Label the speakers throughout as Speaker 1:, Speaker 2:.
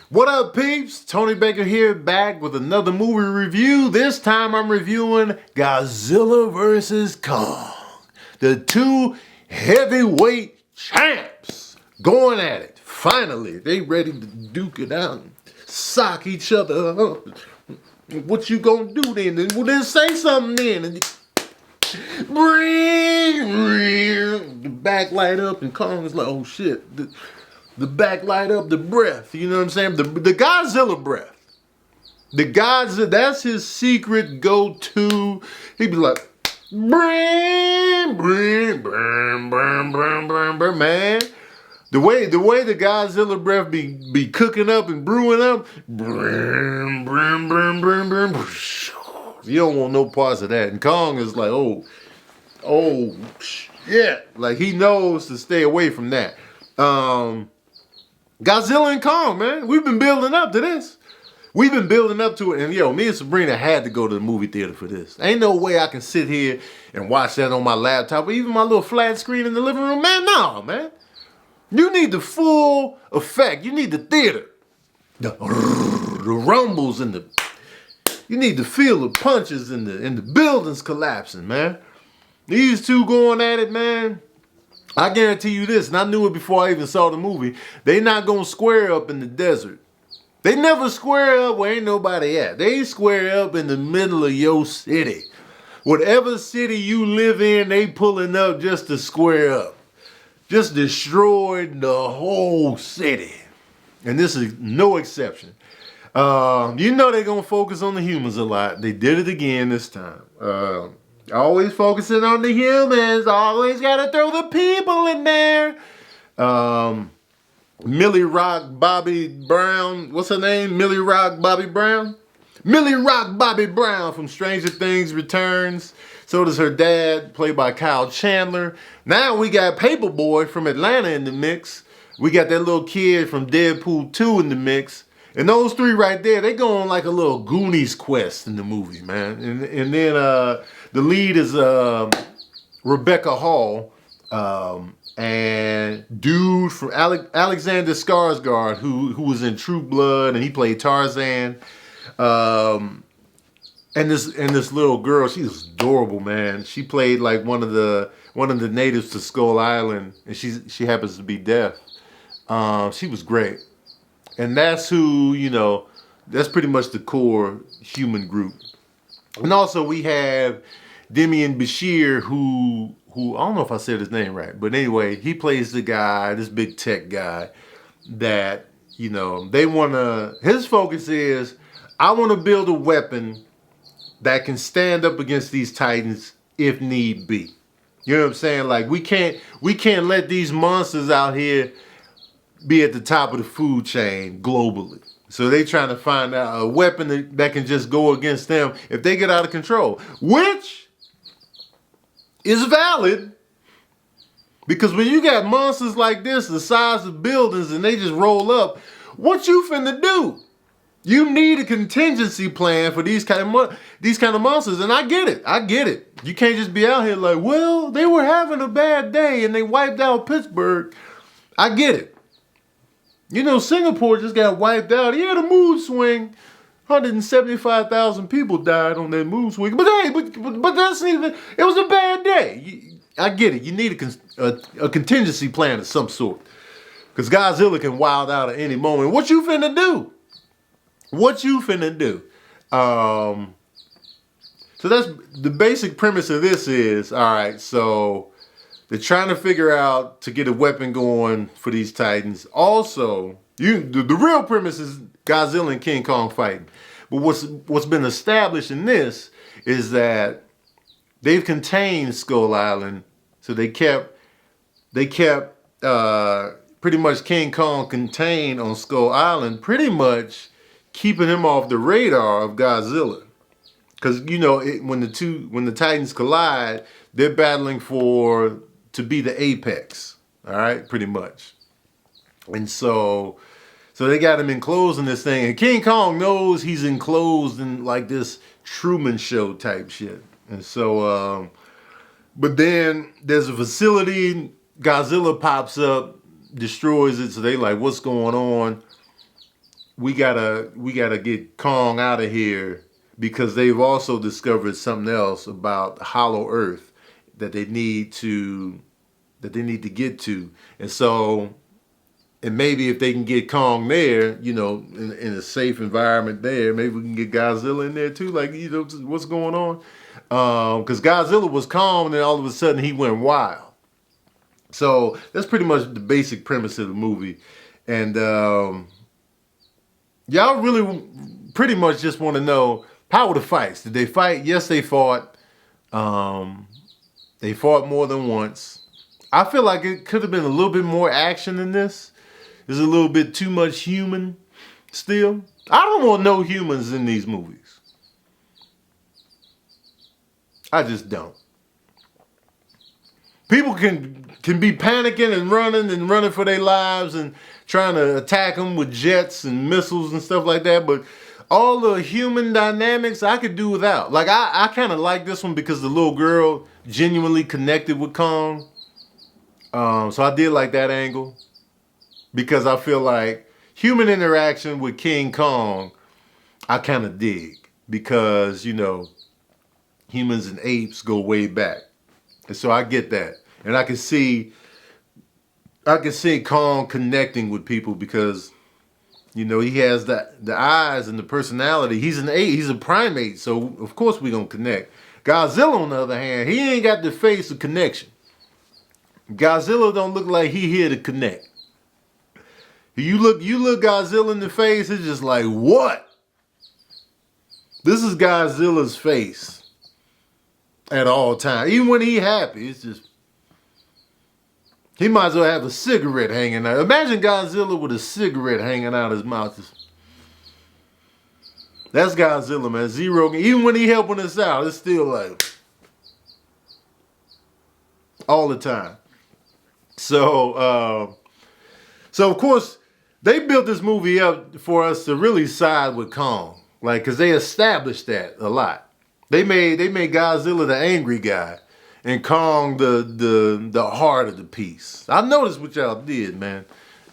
Speaker 1: What up, peeps? Tony Baker here, back with another movie review. This time I'm reviewing Godzilla vs. Kong. The two heavyweight champs going at it. Finally, they ready to duke it out and sock each other up. What you gonna do then? Well, then say something then. And the back light up and Kong is like, oh shit. The back light up, the breath, you know what I'm saying? The Godzilla breath. The Godzilla, that's his secret go-to. He'd be like, man. The way the Godzilla breath be cooking up and brewing up. You don't want no parts of that. And Kong is like, oh, shit. Like, he knows to stay away from that. Godzilla and Kong, man. We've been building up to this. We've been building up to it. And yo, me and Sabrina had to go to the movie theater for this. Ain't no way I can sit here and watch that on my laptop or even my little flat screen in the living room. Man, no, man. You need the full effect. You need the theater. The rumbles and you need to feel the punches and the buildings collapsing, man. These two going at it, man. I guarantee you this, and I knew it before I even saw the movie, they not gonna square up in the desert. They never square up where ain't nobody at. They square up in the middle of your city. Whatever city you live in, they pulling up just to square up. Just destroyed the whole city. And this is no exception. You know they're gonna focus on the humans a lot. They did it again this time. Always focusing on the humans. Always gotta throw the people in there. Millie Rock Bobby Brown. What's her name? Millie Rock Bobby Brown? Millie Rock Bobby Brown from Stranger Things returns. So does her dad, played by Kyle Chandler. Now we got Paperboy from Atlanta in the mix. We got that little kid from Deadpool 2 in the mix. And those three right there, they go on like a little Goonies quest in the movie, man. And then the lead is Rebecca Hall, and dude from Alexander Skarsgård, who was in True Blood, and he played Tarzan. And this little girl, she's adorable, man. She played like one of the natives to Skull Island, and she happens to be deaf. She was great. And that's who, you know, that's pretty much the core human group. And also we have Demian Bashir, who I don't know if I said his name right, but anyway, he plays the guy, this big tech guy that, you know, his focus is, I want to build a weapon that can stand up against these titans if need be. You know what I'm saying? Like, we can't let these monsters out here be at the top of the food chain globally. So they trying to find out a weapon that can just go against them if they get out of control, which is valid, because when you got monsters like this, the size of buildings, and they just roll up, what you finna do? You need a contingency plan for these kind of monsters, and I get it. You can't just be out here like, well, they were having a bad day and they wiped out Pittsburgh. I get it. You know, Singapore just got wiped out. He had a mood swing. 175,000 people died on that mood swing. But hey, but that's even, it was a bad day. I get it. You need a contingency plan of some sort. Because Godzilla can wild out at any moment. What you finna do? So that's the basic premise of this is, all right, so they're trying to figure out to get a weapon going for these titans. Also, the real premise is Godzilla and King Kong fighting. But what's been established in this is that they've contained Skull Island, so they kept pretty much King Kong contained on Skull Island, pretty much keeping him off the radar of Godzilla. Because, you know, when the titans collide, they're battling to be the apex, all right, pretty much. And so they got him enclosed in this thing, and King Kong knows he's enclosed in like this Truman Show type shit. And so, but then there's a facility, Godzilla pops up, destroys it, so they like, what's going on? we gotta get Kong out of here because they've also discovered something else about Hollow Earth that they need to get to. And so, and maybe if they can get Kong there, you know, in a safe environment there, maybe we can get Godzilla in there too. Like, you know, what's going on? Because Godzilla was calm and then all of a sudden he went wild. So that's pretty much the basic premise of the movie. And y'all really pretty much just want to know, how were the fights? Did they fight? Yes, they fought. They fought more than once. I feel like it could have been a little bit more action in this. There's a little bit too much human still. I don't want no humans in these movies. I just don't. People can be panicking and running for their lives and trying to attack them with jets and missiles and stuff like that. But all the human dynamics I could do without. Like, I kind of like this one because the little girl genuinely connected with Kong. So I did like that angle. Because I feel like human interaction with King Kong, I kind of dig. Because, you know, humans and apes go way back. And so I get that. And I can see Kong connecting with people because, you know, he has the eyes and the personality. He's an ape. He's a primate. So, of course, we're going to connect. Godzilla, on the other hand, he ain't got the face of connection. Godzilla don't look like he here to connect. You look Godzilla in the face, it's just like, what? This is Godzilla's face at all times. Even when he happy, it's just, he might as well have a cigarette hanging out. Imagine Godzilla with a cigarette hanging out his mouth. That's Godzilla, man. Zero. Even when he helping us out, it's still like all the time. So of course, they built this movie up for us to really side with Kong, like, because they established that a lot. They made Godzilla the angry guy, and Kong the heart of the piece. I noticed what y'all did, man.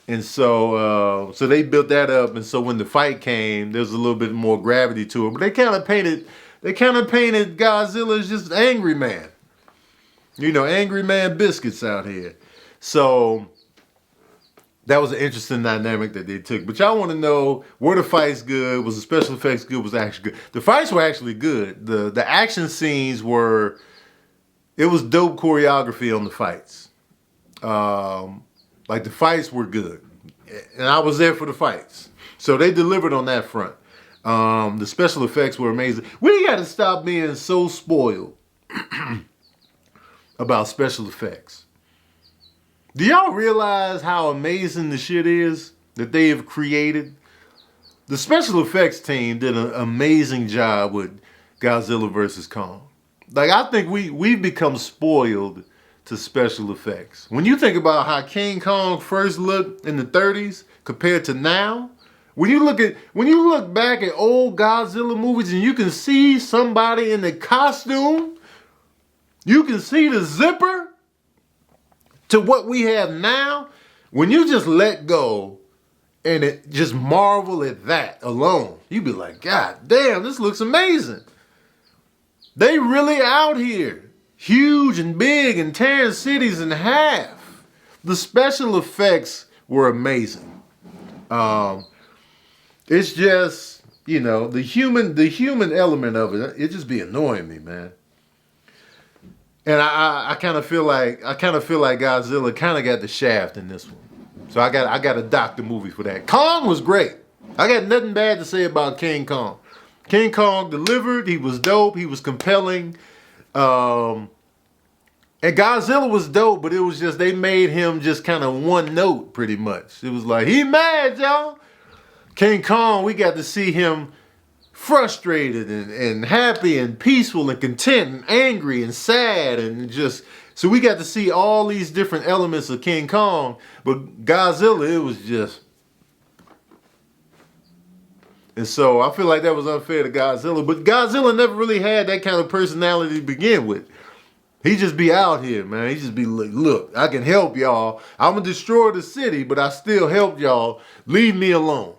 Speaker 1: And so they built that up, and so when the fight came, there was a little bit more gravity to it. But they kind of painted Godzilla as just an angry man. You know, angry man biscuits out here. So that was an interesting dynamic that they took. But y'all want to know, were the fights good? Was the special effects good? Was the action good? The fights were actually good. The action scenes were, it was dope choreography on the fights. Like, the fights were good. And I was there for the fights. So they delivered on that front. The special effects were amazing. We got to stop being so spoiled about special effects. Do y'all realize how amazing the shit is that they have created? The special effects team did an amazing job with Godzilla vs. Kong. Like, I think we've become spoiled to special effects. When you think about how King Kong first looked in the 30s compared to now, when you look back at old Godzilla movies and you can see somebody in the costume, you can see the zipper, to what we have now, when you just let go and it just marvel at that alone, you be like, God damn, this looks amazing. They really out here, huge and big and tearing cities in half. The special effects were amazing. It's just, you know, the human element of it just be annoying me, man. And I kind of feel like Godzilla kind of got the shaft in this one. So I got to dock the movie for that. Kong was great. I got nothing bad to say about King Kong. King Kong delivered. He was dope. He was compelling. And Godzilla was dope, but it was just, they made him just kind of one note pretty much. It was like, he mad, y'all. King Kong, we got to see him frustrated and happy and peaceful and content and angry and sad and just, so we got to see all these different elements of King Kong. But Godzilla, it was just, and so I feel like that was unfair to Godzilla. But Godzilla never really had that kind of personality to begin with. He just be out here, man. He just be like, look, I can help y'all. I'm gonna destroy the city, but I still help y'all. Leave me alone.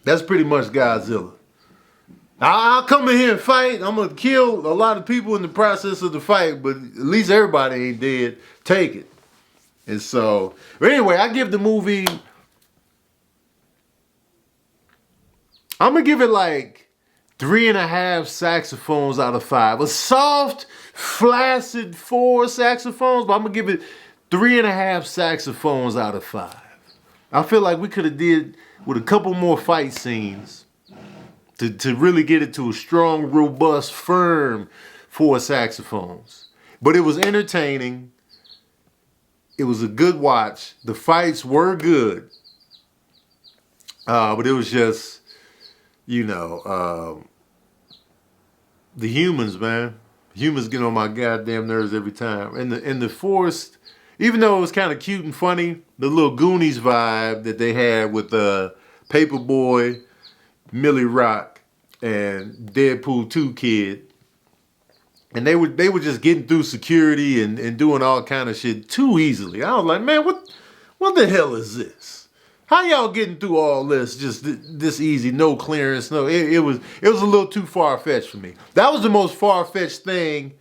Speaker 1: That's pretty much Godzilla. I'll come in here and fight. I'm gonna kill a lot of people in the process of the fight, but at least everybody ain't dead. Take it. And so, but anyway, I give the movie, I'm gonna give it like 3.5 saxophones out of 5. A soft, flaccid 4 saxophones, but I'm gonna give it 3.5 saxophones out of 5. I feel like we could have did with a couple more fight scenes to really get it to a strong, robust, firm 4 saxophones. But it was entertaining. It was a good watch. The fights were good. But it was just, you know, the humans, man. Humans get on my goddamn nerves every time. And the forced, even though it was kind of cute and funny, the little Goonies vibe that they had with Paperboy, Millie Rock, and Deadpool 2 Kid. And they were just getting through security and doing all kind of shit too easily. I was like, man, what the hell is this? How y'all getting through all this just this easy, no clearance? No, it was a little too far-fetched for me. That was the most far-fetched thing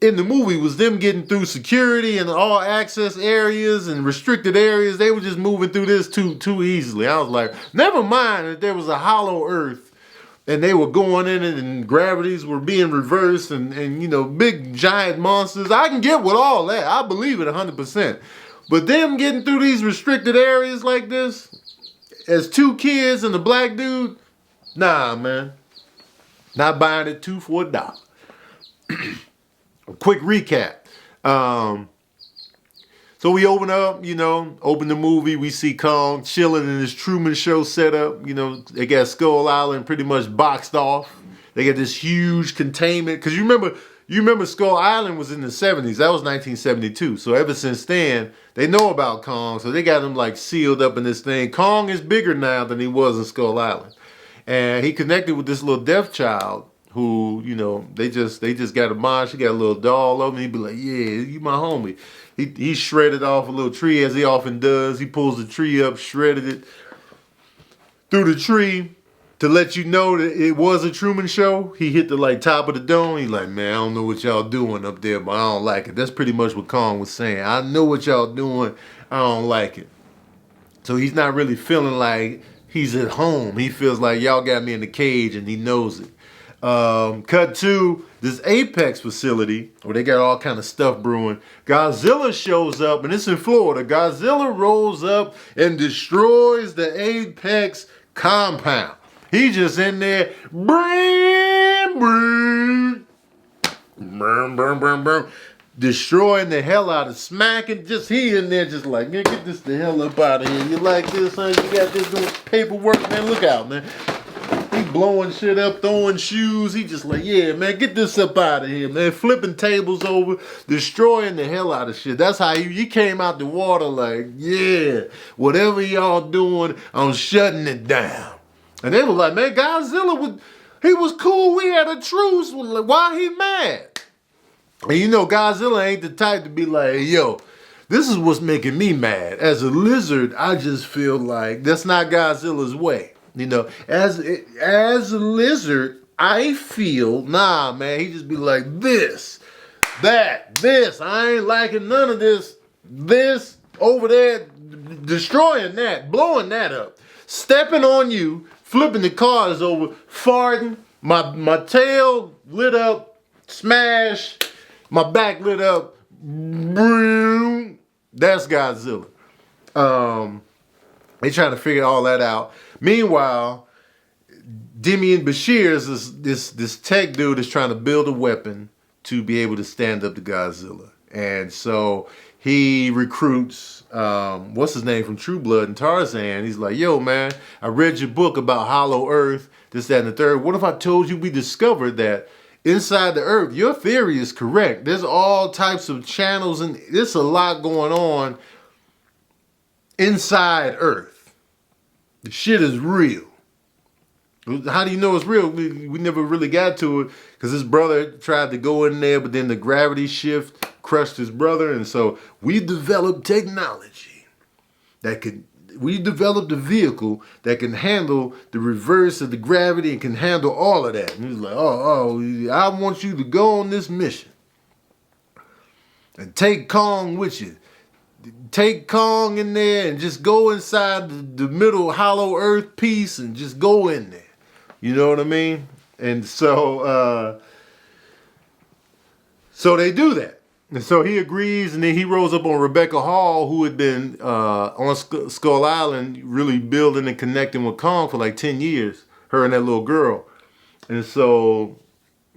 Speaker 1: in the movie, was them getting through security and all access areas and restricted areas. They were just moving through this too easily. I was like, never mind that there was a hollow earth and they were going in it and gravities were being reversed and you know, big giant monsters. I can get with all that. I believe it 100%. But them getting through these restricted areas like this, as 2 kids and a black dude, nah, man. Not buying it 2 for $1. A quick recap. So we open the movie. We see Kong chilling in his Truman Show setup. You know, they got Skull Island pretty much boxed off. They got this huge containment. Because you remember Skull Island was in the 70s. That was 1972. So ever since then, they know about Kong. So they got him like sealed up in this thing. Kong is bigger now than he was in Skull Island. And he connected with this little deaf child who, you know, they just got a mom. She got a little doll over, and he'd be like, yeah, you my homie. He shredded off a little tree, as he often does. He pulls the tree up, shredded it through the tree to let you know that it was a Truman Show. He hit the like top of the dome. He's like, man, I don't know what y'all doing up there, but I don't like it. That's pretty much what Kong was saying. I know what y'all doing. I don't like it. So he's not really feeling like he's at home. He feels like y'all got me in the cage, and he knows it. Cut to this Apex facility where they got all kind of stuff brewing. Godzilla shows up, and it's in Florida. Godzilla rolls up and destroys the Apex compound. He just in there, destroying the hell out of, smacking. Just he in there, just like, man, get this the hell up out of here. You like this, son? You got this doing paperwork, man. Look out, man. He blowing shit up, throwing shoes. He just like, yeah, man, get this up out of here, man. Flipping tables over, destroying the hell out of shit. That's how he came out the water like, yeah, whatever y'all doing, I'm shutting it down. And they were like, man, Godzilla he was cool. We had a truce. Why he mad? And you know, Godzilla ain't the type to be like, yo, this is what's making me mad. As a lizard, I just feel like that's not Godzilla's way. You know, as a lizard, I feel, nah, man, he just be like, this, that, this. I ain't liking none of this. This, over there, destroying that, blowing that up. Stepping on you, flipping the cars over, farting, my tail lit up, smash, my back lit up, boom. That's Godzilla. They trying to figure all that out. Meanwhile, Demian Bashir is this tech dude is trying to build a weapon to be able to stand up to Godzilla. And so he recruits, what's his name from True Blood and Tarzan. He's like, yo, man, I read your book about Hollow Earth, this, that, and the third. What if I told you we discovered that inside the Earth, your theory is correct. There's all types of channels and there's a lot going on inside Earth. The shit is real. How do you know it's real? We never really got to it because his brother tried to go in there, but then the gravity shift crushed his brother. And so we developed technology that could we developed a vehicle that can handle the reverse of the gravity and can handle all of that. And he's like, I want you to go on this mission and take Kong with you. Take Kong in there and just go inside the middle hollow earth piece and just go in there. You know what I mean? And so they do that. And so he agrees, and then he rolls up on Rebecca Hall, who had been on Skull Island really building and connecting with Kong for like 10 years, her and that little girl. And so,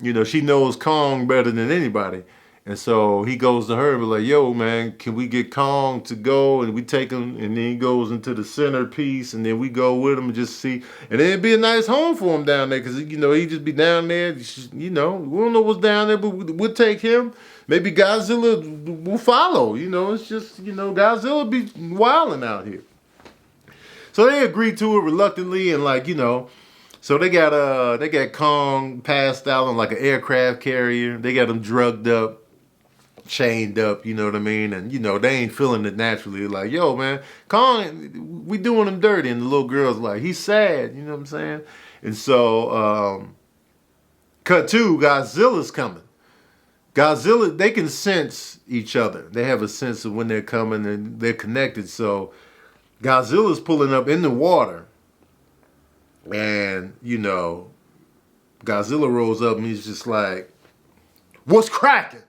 Speaker 1: you know, she knows Kong better than anybody. And so he goes to her and be like, yo, man, can we get Kong to go? And we take him, and then he goes into the centerpiece, and then we go with him and just see. And then it'd be a nice home for him down there, because, you know, he'd just be down there. You know, we don't know what's down there, but we'll take him. Maybe Godzilla will follow. You know, it's just, you know, Godzilla be wilding out here. So they agreed to it reluctantly, and like, you know, so they got Kong passed out on like an aircraft carrier. They got him drugged up, chained up, you know what I mean? And, you know, they ain't feeling it naturally. Like, yo, man, Kong, we doing him dirty. And the little girl's like, he's sad, you know what I'm saying? And so, cut to, Godzilla's coming. Godzilla, they can sense each other. They have a sense of when they're coming, and they're connected. So Godzilla's pulling up in the water, and, you know, Godzilla rolls up and he's just like, what's cracking?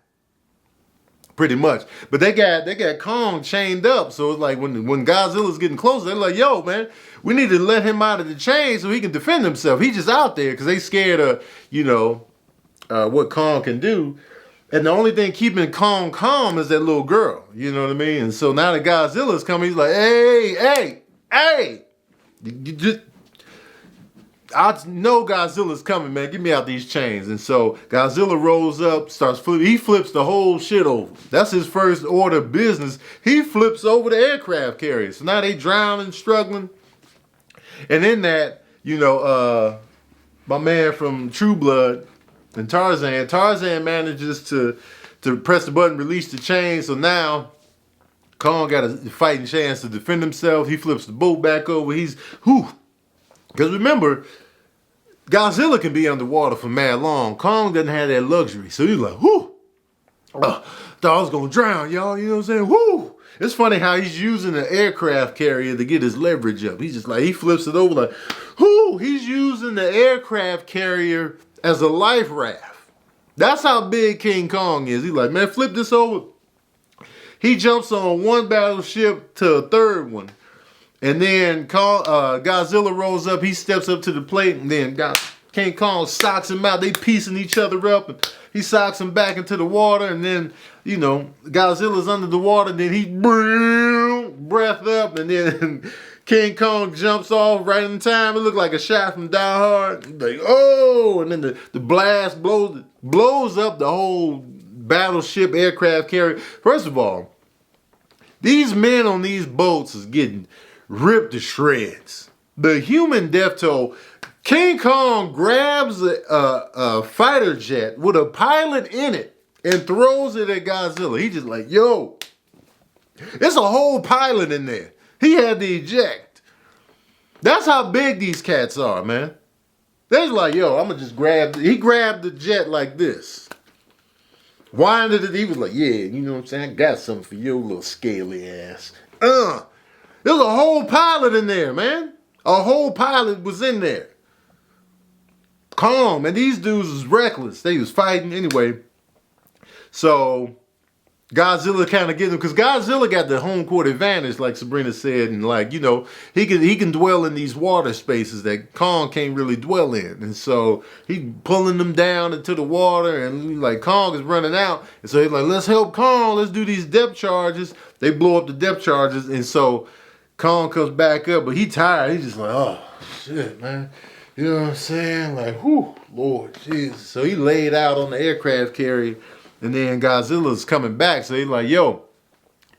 Speaker 1: Pretty much. But they got Kong chained up. So it's like when Godzilla's getting closer, they're like, yo, man, we need to let him out of the chain so he can defend himself. He's just out there because they scared of, you know, what Kong can do. And the only thing keeping Kong calm is that little girl. You know what I mean? And so now that Godzilla's coming, he's like, hey. You just, I know Godzilla's coming, man. Get me out these chains. And so Godzilla rolls up, starts flipping. He flips the whole shit over. That's his first order of business. He flips over the aircraft carrier. So now they drowning, struggling. And in that, you know, my man from True Blood and Tarzan manages to press the button, release the chain. So now Kong got a fighting chance to defend himself. He flips the boat back over. He's, because remember, Godzilla can be underwater for mad long. Kong doesn't have that luxury. So he's like, thought I was going to drown, y'all. You know what I'm saying? It's funny how he's using an aircraft carrier to get his leverage up. He's just like, he flips it over like, he's using the aircraft carrier as a life raft. That's how big King Kong is. He's like, man, flip this over. He jumps on one battleship to a third one. And then Godzilla rolls up. He steps up to the plate. And then King Kong socks him out. They piecing each other up. And he socks him back into the water. And then, you know, Godzilla's under the water. Then he breath up. And then King Kong jumps off right in time. It looked like a shot from Die Hard. Like, oh! And then the blast blows up the whole battleship aircraft carrier. First of all, these men on these boats is getting ripped to shreds. The human death toll. King Kong grabs a fighter jet with a pilot in it and throws it at Godzilla. He just like, yo, it's a whole pilot in there. He had to eject. That's how big these cats are, man. They're like, yo, I'm gonna just he grabbed the jet like this. Winded it, he was like, yeah, you know what I'm saying? I got something for your little scaly ass. There's a whole pilot in there, man. A whole pilot was in there. Calm, and these dudes was reckless. They was fighting anyway. So Godzilla kind of gets him, because Godzilla got the home court advantage, like Sabrina said, and like, you know, he can dwell in these water spaces that Kong can't really dwell in. And so he pulling them down into the water, and like Kong is running out. And so he's like, let's help Kong, let's do these depth charges. They blow up the depth charges, and so Kong comes back up, but he tired. He's just like, oh, shit, man. You know what I'm saying? Like, whew, Lord Jesus. So he laid out on the aircraft carrier, and then Godzilla's coming back. So he's like, yo,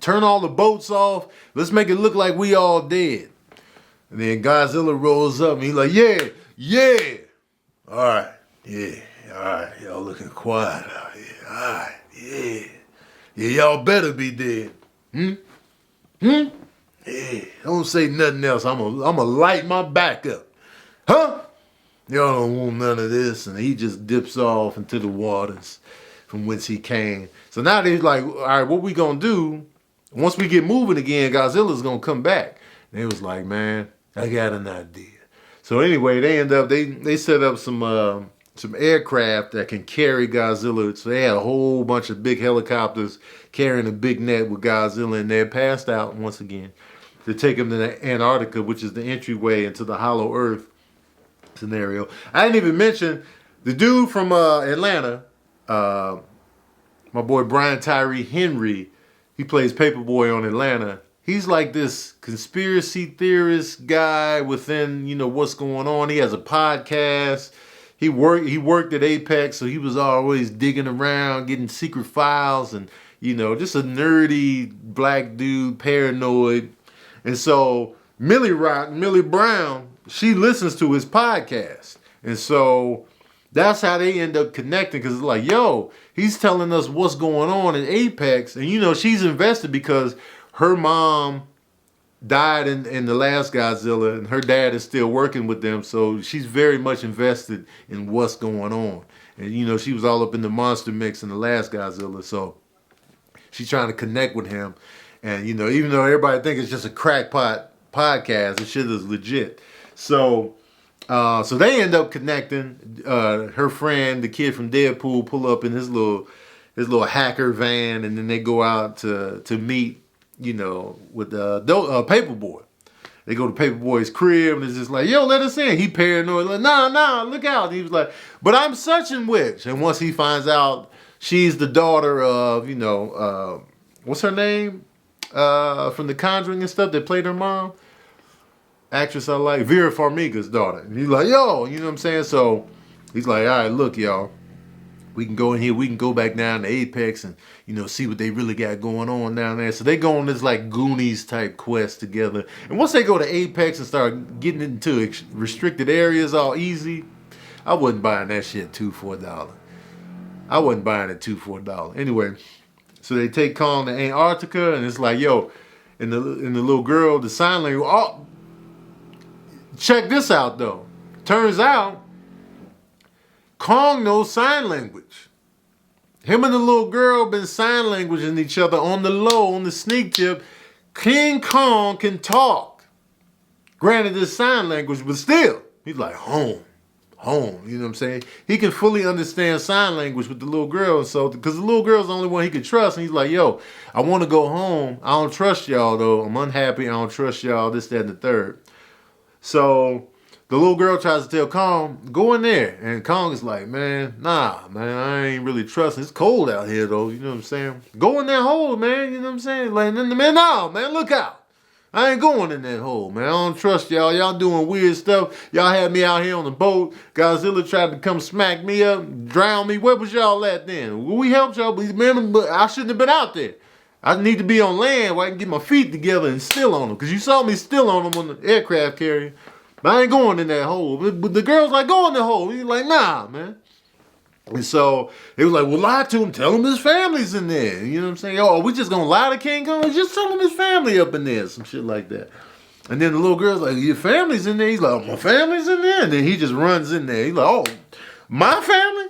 Speaker 1: turn all the boats off. Let's make it look like we all dead. And then Godzilla rolls up, and he's like, yeah. All right, yeah, all right. Y'all looking quiet out here. All right, yeah. Yeah, y'all better be dead. Hey, don't say nothing else. I'm gonna light my back up. Huh? Y'all don't want none of this. And he just dips off into the waters from whence he came. So now they're like, all right, what we gonna do? Once we get moving again, Godzilla's gonna come back. And they was like, man, I got an idea. So anyway, they end up they set up some aircraft that can carry Godzilla. So they had a whole bunch of big helicopters carrying a big net with Godzilla, and they're passed out once again to take him to the Antarctica, which is the entryway into the Hollow Earth scenario. I didn't even mention the dude from Atlanta, my boy Brian Tyree Henry. He plays Paperboy on Atlanta. He's like this conspiracy theorist guy within, what's going on. He has a podcast. He worked at Apex, so he was always digging around, getting secret files, and just a nerdy black dude, paranoid. And so Millie Brown, she listens to his podcast. And so that's how they end up connecting, because it's like, yo, he's telling us what's going on in Apex. And, she's invested because her mom died in the last Godzilla, and her dad is still working with them. So she's very much invested in what's going on. And, she was all up in the monster mix in the last Godzilla. So she's trying to connect with him. And, even though everybody thinks it's just a crackpot podcast, this shit is legit. So they end up connecting. Her friend, the kid from Deadpool, pull up in his little hacker van, and then they go out to meet, with Paperboy. They go to Paperboy's crib, and it's just like, yo, let us in. He paranoid, like, nah, look out. And he was like, but I'm such and which. And once he finds out she's the daughter of, what's her name? From The Conjuring and stuff, that played her mom. Actress I like, Vera Farmiga's daughter. And he's like, yo, you know what I'm saying? So he's like, all right, look, y'all, we can go in here, we can go back down to Apex and, see what they really got going on down there. So they go on this like Goonies type quest together. And once they go to Apex and start getting into restricted areas all easy, I wasn't buying that shit $2 for $1. I wasn't buying it $2 for $1. Anyway, so they take Kong to Antarctica, and it's like, yo, and the little girl, the sign language, oh, check this out though. Turns out Kong knows sign language. Him and the little girl been sign languaging each other on the low, on the sneak tip. King Kong can talk. Granted, it's sign language, but still, he's like, home, you know what I'm saying? He can fully understand sign language with the little girl, so because the little girl's the only one he can trust, and he's like, yo, I want to go home. I don't trust y'all though. I'm unhappy. I don't trust y'all, this, that, and the third. So the little girl tries to tell Kong, go in there. And Kong is like, man, nah, man, I ain't really trusting. It's cold out here, though. You know what I'm saying? Go in that hole, man. You know what I'm saying? Like, man, no, man, look out. I ain't going in that hole, man. I don't trust y'all. Y'all doing weird stuff. Y'all had me out here on the boat. Godzilla tried to come smack me up, drown me. Where was y'all at then? We helped y'all, but I shouldn't have been out there. I need to be on land where I can get my feet together and still on them. Because you saw me still on them on the aircraft carrier. But I ain't going in that hole. But the girl's like, go in the hole. He's like, nah, man. And so they was like, well, lie to him. Tell him his family's in there. You know what I'm saying? Oh, are we just going to lie to King Kong? Just tell him his family up in there. Some shit like that. And then the little girl's like, your family's in there? He's like, oh, my family's in there? And then he just runs in there. He's like, oh, my family?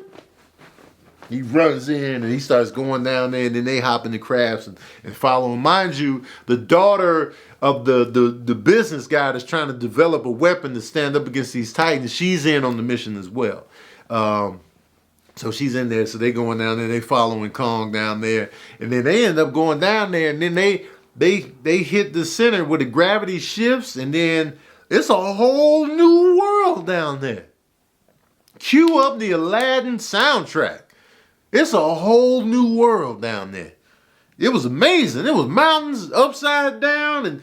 Speaker 1: He runs in and he starts going down there, and then they hop in the crafts and follow him. Mind you, the daughter of the business guy that's trying to develop a weapon to stand up against these titans, she's in on the mission as well. So she's in there, so they going down there, they following Kong down there, and then they end up going down there, and then they hit the center where the gravity shifts, and then it's a whole new world down there. Cue up the Aladdin soundtrack. It's a whole new world down there. It was amazing. It was mountains upside down, and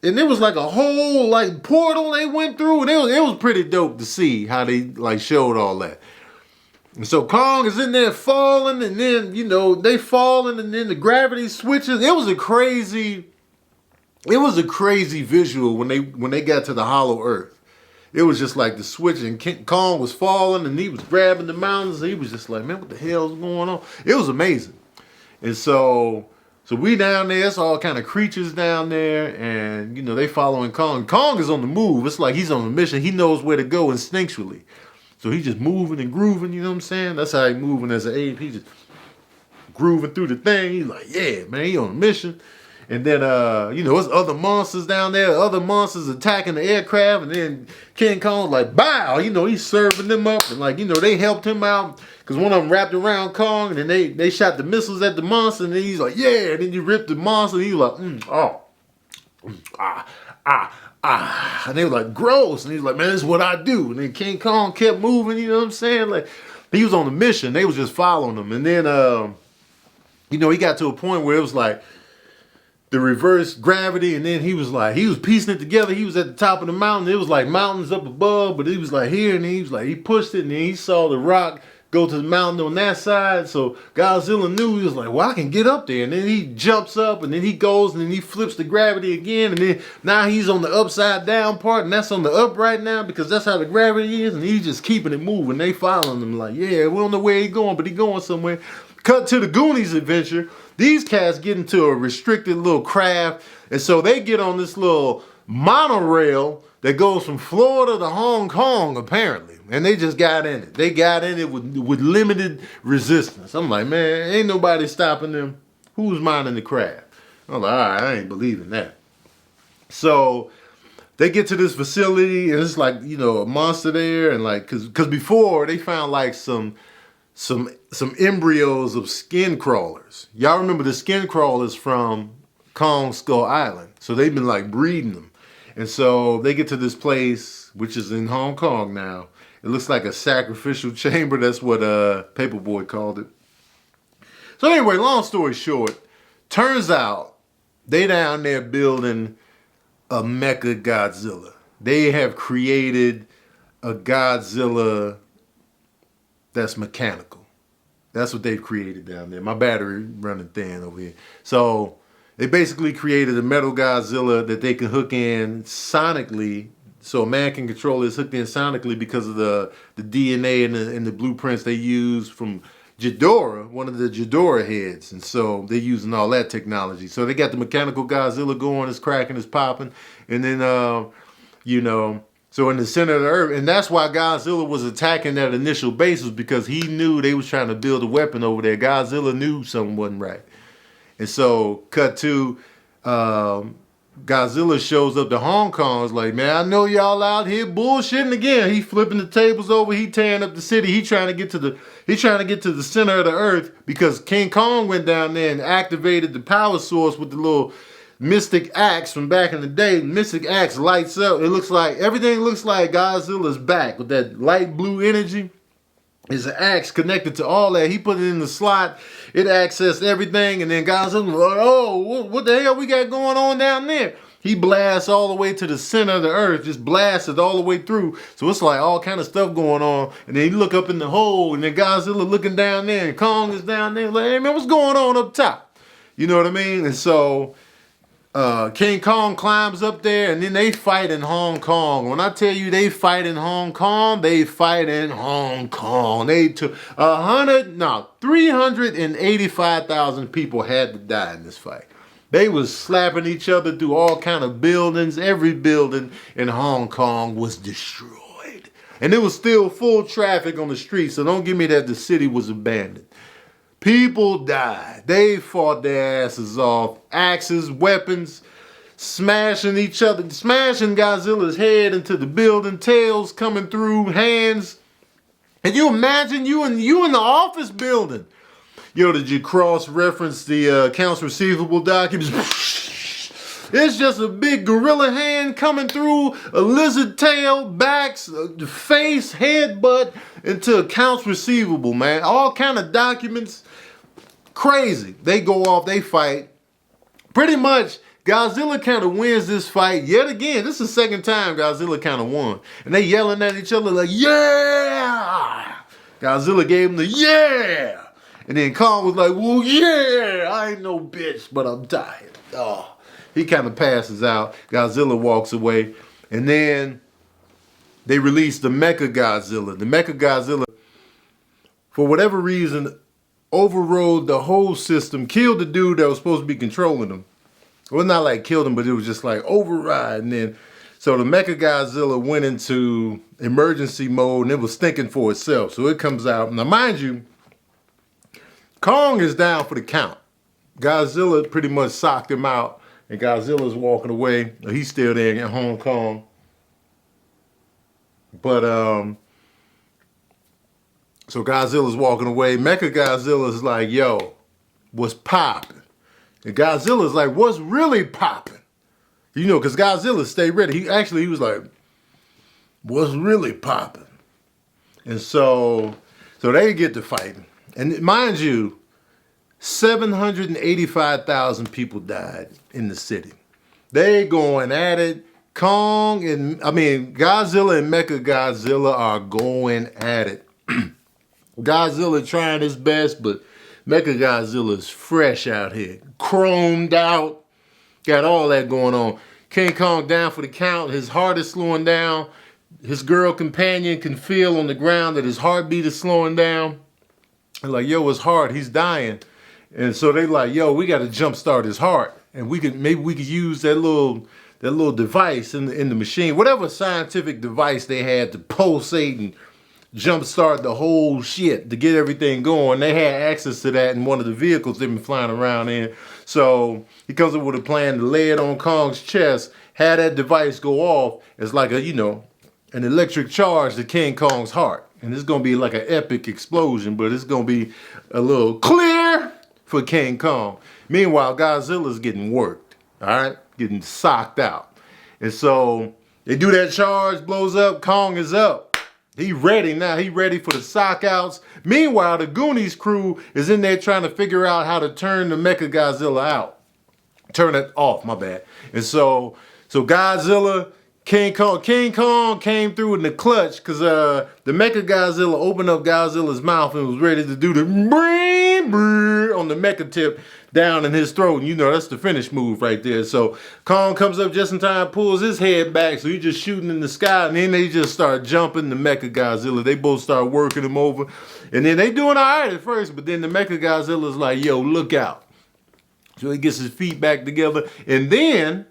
Speaker 1: it was like a whole like portal they went through, and it was pretty dope to see how they like showed all that. And so Kong is in there falling, and then they falling, and then the gravity switches. It was a crazy visual when they got to the Hollow Earth. It was just like the switch, and Kong was falling, and he was grabbing the mountains. And he was just like, man, what the hell is going on? It was amazing. And so So we down there, it's all kind of creatures down there, and, you know, they following Kong. Kong is on the move. It's like he's on a mission. He knows where to go instinctually. So he's just moving and grooving, you know what I'm saying? That's how he's moving as an ape. He's just grooving through the thing. He's like, yeah, man, he on a mission. And then, you know, there's other monsters down there, other monsters attacking the aircraft, and then King Kong's like, bow, you know, he's serving them up, and like, you know, they helped him out, because one of them wrapped around Kong, and then they shot the missiles at the monster, and then he's like, yeah, and then you ripped the monster, and he was like, and they were like, gross, and he was like, man, this is what I do, and then King Kong kept moving, you know what I'm saying, like, he was on a mission, they was just following him, and then, you know, he got to a point where it was like, the reverse gravity, and then he was piecing it together. He was at the top of the mountain. It was like mountains up above, but he was like here, and he was like, he pushed it, and then he saw the rock go to the mountain on that side. So Godzilla knew, he was like, well, I can get up there. And then he jumps up, and then he goes, and then he flips the gravity again, and then now he's on the upside down part, and that's on the up right now, because that's how the gravity is, and he's just keeping it moving. They following him like, yeah, we don't know where he's going, but he's going somewhere. Cut to the Goonies adventure. These cats get into a restricted little craft, and so they get on this little monorail that goes from Florida to Hong Kong, apparently. And they just got in it. They got in it with limited resistance. I'm like, man, ain't nobody stopping them. Who's minding the craft? I'm like, all right, I ain't believing that. So they get to this facility, and it's like, you know, a monster there, and like, cause before they found like some embryos of skin crawlers. Y'all remember the skin crawlers from Kong Skull Island. So they've been like breeding them. And so they get to this place, which is in Hong Kong now. It looks like a sacrificial chamber. That's what Paperboy called it. So anyway, long story short, turns out they down there building a mecha Godzilla. They have created a Godzilla that's mechanical. That's what they've created down there. My battery running thin over here. So they basically created a metal Godzilla that they can hook in sonically. So a man can control it. It's hooked in sonically because of the DNA and the blueprints they use from Ghidorah, one of the Ghidorah heads. And so they're using all that technology. So they got the mechanical Godzilla going. It's cracking, it's popping. And then, you know, so in the center of the earth, and that's why Godzilla was attacking that initial base, was because he knew they was trying to build a weapon over there. Godzilla knew something wasn't right. And so, cut to, Godzilla shows up to Hong Kong. It's like, man, I know y'all out here bullshitting again. He flipping the tables over. He tearing up the city. He trying to get to the center of the earth, because King Kong went down there and activated the power source with the little mystic axe from back in the day. Mystic axe lights up. Everything looks like Godzilla's back with that light blue energy. It's an axe connected to all that. He put it in the slot. It accessed everything. And then Godzilla, oh, what the hell we got going on down there? He blasts all the way to the center of the earth. Just blasted all the way through. So it's like all kind of stuff going on. And then you look up in the hole, and then Godzilla looking down there, and Kong is down there. Like, hey man, what's going on up top? You know what I mean? And so King Kong climbs up there, and then they fight in Hong Kong. When I tell you they fight in Hong Kong, they fight in Hong Kong. They took 385,000 people had to die in this fight. They was slapping each other through all kind of buildings. Every building in Hong Kong was destroyed. And it was still full traffic on the street, so don't give me that the city was abandoned. People died. They fought their asses off. Axes, weapons, smashing each other, smashing Godzilla's head into the building, tails coming through, hands. And you imagine you in the office building. Yo, did you cross-reference the accounts receivable documents? It's just a big gorilla hand coming through, a lizard tail, backs, face, head, butt, into accounts receivable, man. All kind of documents. Crazy. They go off, they fight. Pretty much, Godzilla kind of wins this fight yet again. This is the second time Godzilla kind of won. And they yelling at each other like, yeah! Godzilla gave him the yeah! And then Kong was like, well, yeah! I ain't no bitch, but I'm tired. Oh. He kind of passes out. Godzilla walks away. And then they release the Mecha Godzilla. The Mecha Godzilla, for whatever reason, overrode the whole system, killed the dude that was supposed to be controlling them. Well, not like killed him, but it was just like override. And then, so the Mechagodzilla went into emergency mode and it was thinking for itself. So it comes out. Now, mind you, Kong is down for the count. Godzilla pretty much socked him out, and Godzilla's walking away. He's still there in Hong Kong. But, so Godzilla's walking away. Mechagodzilla's like, yo, what's popping? And Godzilla's like, what's really popping? You know, because Godzilla stayed ready. He was like, what's really popping? And so they get to fighting. And mind you, 785,000 people died in the city. They going at it. Godzilla and Mechagodzilla are going at it. Godzilla trying his best, but Mechagodzilla's fresh out here. Chromed out. Got all that going on. King Kong down for the count. His heart is slowing down. His girl companion can feel on the ground that his heartbeat is slowing down. They're like, yo, his heart, he's dying. And so they like, yo, we got to jumpstart his heart. And maybe we could use that little device in the machine. Whatever scientific device they had to pulsate and jumpstart the whole shit to get everything going. They had access to that in one of the vehicles they've been flying around in. So he comes up with a plan to lay it on Kong's chest, have that device go off. It's like an electric charge to King Kong's heart. And it's going to be like an epic explosion, but it's going to be a little clear for King Kong. Meanwhile, Godzilla's getting worked, all right? Getting socked out. And so they do that charge, blows up, Kong is up. He ready now. He ready for the sock outs. Meanwhile, the Goonies crew is in there trying to figure out how to turn the Mechagodzilla out. Turn it off, my bad. And so Godzilla, King Kong came through in the clutch because the Mechagodzilla opened up Godzilla's mouth and was ready to do the on the mecha tip down in his throat. And you know, that's the finish move right there. So Kong comes up just in time, pulls his head back. So he's just shooting in the sky. And then they just start jumping the Mechagodzilla. They both start working him over. And then they doing all right at first. But then the Mechagodzilla's like, yo, look out. So he gets his feet back together. And then,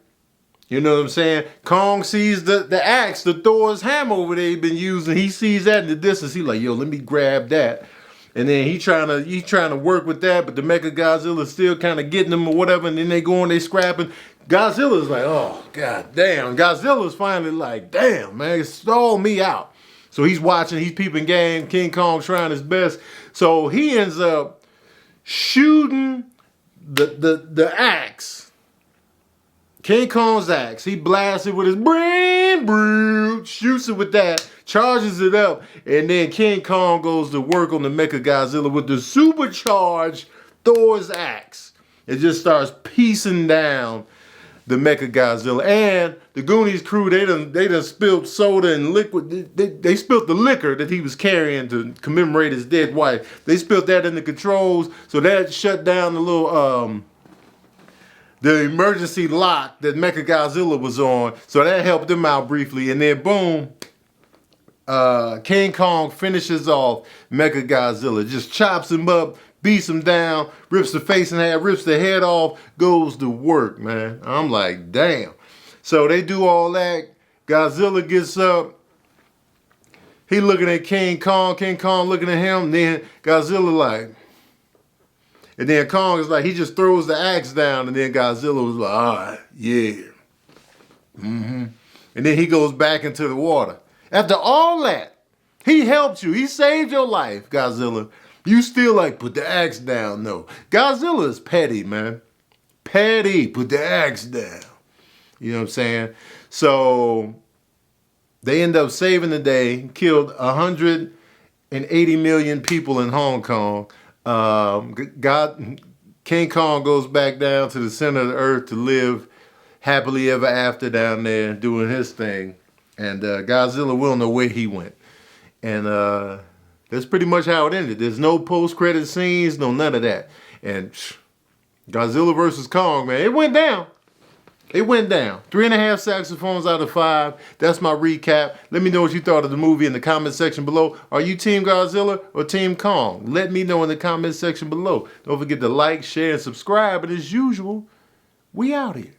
Speaker 1: you know what I'm saying? Kong sees the axe, the Thor's hammer over there he's been using. He sees that in the distance. He's like, yo, let me grab that. And then he's trying to work with that, but the Mechagodzilla's still kind of getting him or whatever. And then they go and they scrapping. Godzilla's like, oh, god damn. Godzilla's finally like, damn, man, it stalled me out. So he's watching, he's peeping game. King Kong's trying his best. So he ends up shooting the axe. King Kong's axe. He blasts it with his shoots it with that, charges it up, and then King Kong goes to work on the Mechagodzilla with the supercharged Thor's axe. It just starts piecing down the Mechagodzilla. And the Goonies crew, they done spilled soda and liquid. They spilled the liquor that he was carrying to commemorate his dead wife. They spilled that in the controls, so that shut down the little the emergency lock that Mechagodzilla was on. So that helped them out briefly. And then boom, King Kong finishes off Mechagodzilla. Just chops him up, beats him down, rips the face in half, rips the head off, goes to work, man. I'm like, damn. So they do all that. Godzilla gets up. He looking at King Kong looking at him. Then Godzilla like, and then Kong is like, he just throws the axe down, and then Godzilla was like, all right, yeah. And then he goes back into the water. After all that, he helped you. He saved your life, Godzilla. You still like, put the axe down. No. Godzilla is petty, man. Petty. Put the axe down. You know what I'm saying? So they end up saving the day, killed 180 million people in Hong Kong. King Kong goes back down to the center of the earth to live happily ever after down there doing his thing. And Godzilla will know where he went. And that's pretty much how it ended. There's no post-credit scenes, no none of that. And Godzilla versus Kong, man, it went down. It went down. 3.5 saxophones out of 5. That's my recap. Let me know what you thought of the movie in the comment section below. Are you Team Godzilla or Team Kong? Let me know in the comment section below. Don't forget to like, share, and subscribe. And as usual, we out here.